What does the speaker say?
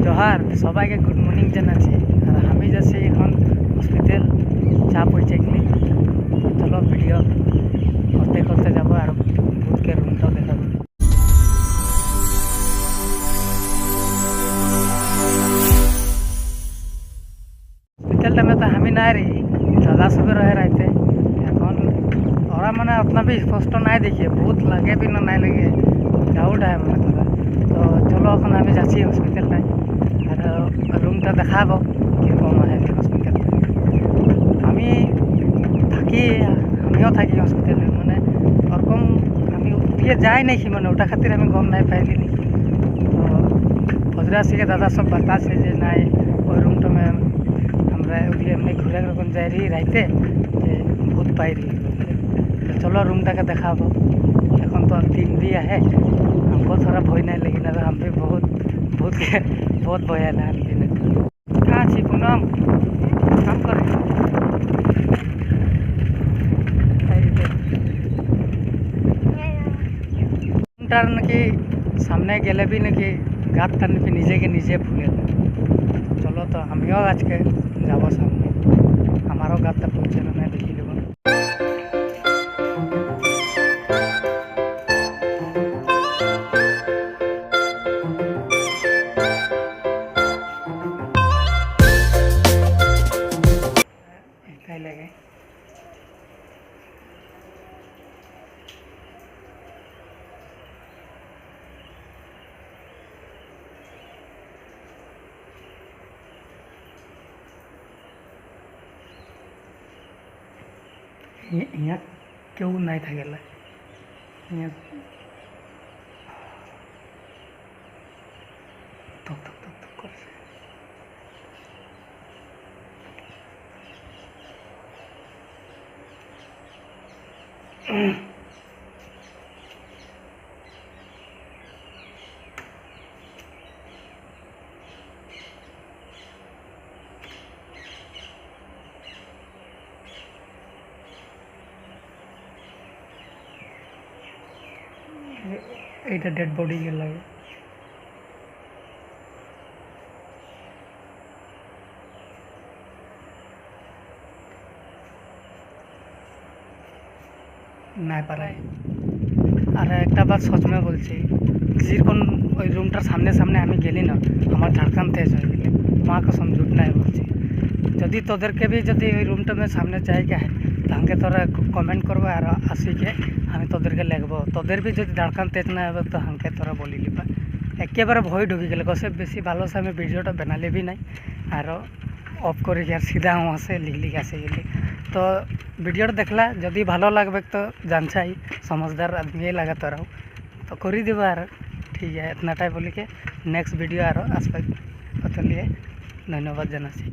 जोहार सबाइके good morning जानाচ্ছি আর আমি যাচ্ছি এখন হসপিটাল চা পৌঁছে গেলি তো চলো ভিডিও করতে করতে যাব আর ভূতকে রুমটাও দেখাবো। हॉस्पिटल में तो हम ही ना रही दादा सब रहे रहते এখন ওরা মানে अपना भी स्पष्ट ना देखिए भूत लगे भी ना लगे डाउट है মানে তোরা তো চলো এখন আমি যাচ্ছি হসপিটালটায় আর রুমটা দেখাবো কীরকম হয় হসপিটালটা। আমিও থাকি হসপিটালে মানে ওরকম আমি উঠিয়ে যাই নাকি মানে ওটা খাतिर আমি গম নাই পাইলি নি তো फजरा से दादा सब बताছে যে নাই ওই রুমটা में আমরা ওদিকে এমনি ঘুরে যখন যাই रही রাইতে যে ভূত পাই रही तो चलो रूमटा के देखाबो। এখন तो 3 दिया है हमको थोड़ा भय नहीं लेकिन अब हम भी बहुत भय है हम भी कहाँ छी पूनम काम करे रूमटार नाकि सामने गेले भी नाकि गात टान भी निजे के निजे फुले चलो तो हमिও आज के যাব सामने हमारो गात पहुँचे ना देखी लेब। लगे यहाँ क्यों नहीं था गला यहाँ कर এটা ডেড বডি के लगे না পারে আর একটা বাত সচ में বলছি যখন ওই রুমটার সামনে সামনে আমি গেলি না আমার ঝাড়খান তেজ হয়ে গেলে মা कसम झूठ নাই বলছি যদি তোদেরকে भी যদি ওই রুমটা में सामने জায়গা है তাহলে তোরা কমেন্ট করবা আর আসিকে আমি তোদেরকে লিখব তোদের भी যদি ঝাড়খান তেজ না হবে তো হাঁকে তোরা বলি লিবা একেবারে ভয় ঢুকি গেলে কষে বেশি ভালো সে আমি ভিডিওটা বানালে भी নাই আর অফ করে আর সিধা আসে লিখলি আসে গেলি তো ভিডিওটা দেখলা যদি ভালো লাগবে তো জানছাই समझदार आदमी लगा তোরাও तो करी देबा আর ठीक है इतनाटाই बोली के नेक्स्ट वीडियो আর আসবে तो लिए धन्यवाद জানাচ্ছি।